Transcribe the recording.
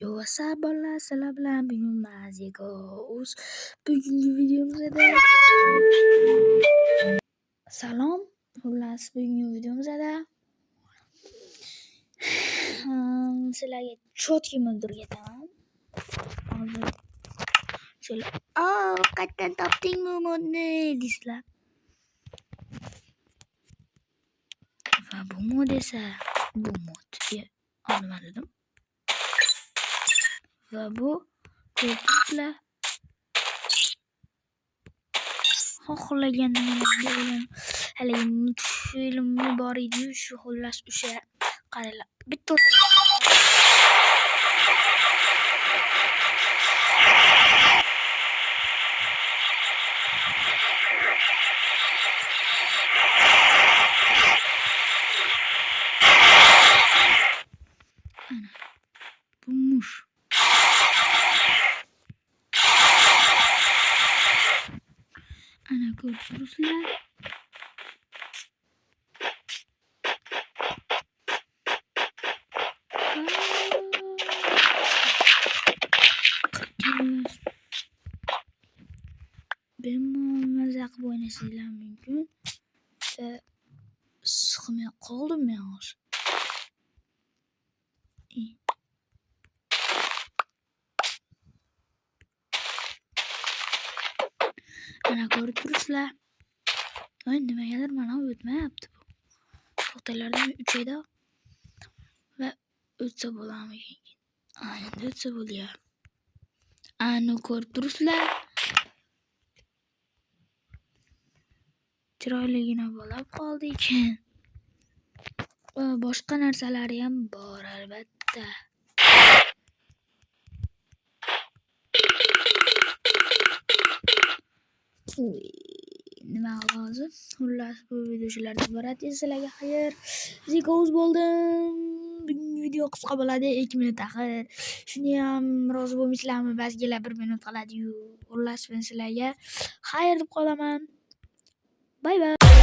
WhatsApp bolalar, sizlar bilan bugun Mazigos. Bugungi videomizda salom. Xullas, bugungi videomizda sizlarga cho'tki bildirib ketaman. Hozir sizlar qayerdan topdingmi modni deysizlar. Va bu mod esa bu mod. Nima dedim? Va bu ko'plar xohlagan nimalarga haligi multfilmni bor edi-yu, shu xullas o'sha qaranglar. Bitta bulmuş. Ana görürsünüz. Benim mazaq oynasanglar mumkin. Sıkmay qoldim ya hozir. Ana ko'rib turibsizlar. Nimagadir mana o'tmayapti bu. To'xtalardan uchayda va o'tsa bo'larmikin. Endi o'tsa bo'lyapti. Ana ko'rib turibsizlar. Chiroyligina bo'lib qoldi ekan. Va boshqa narsalari ham bor albatta. Nima hozir? Xullas bu video shulardan iborat. Sizlarga xayr. Zikos bo'ldim. Bugungi video qisqa bo'ladi, 2 minut axir. Shuni ham rozi bo'lmaysizlarmi? Ba'zilar 1 minut qoladi-yu. Xullas men sizlarga xayr deb qolaman. Bay bay.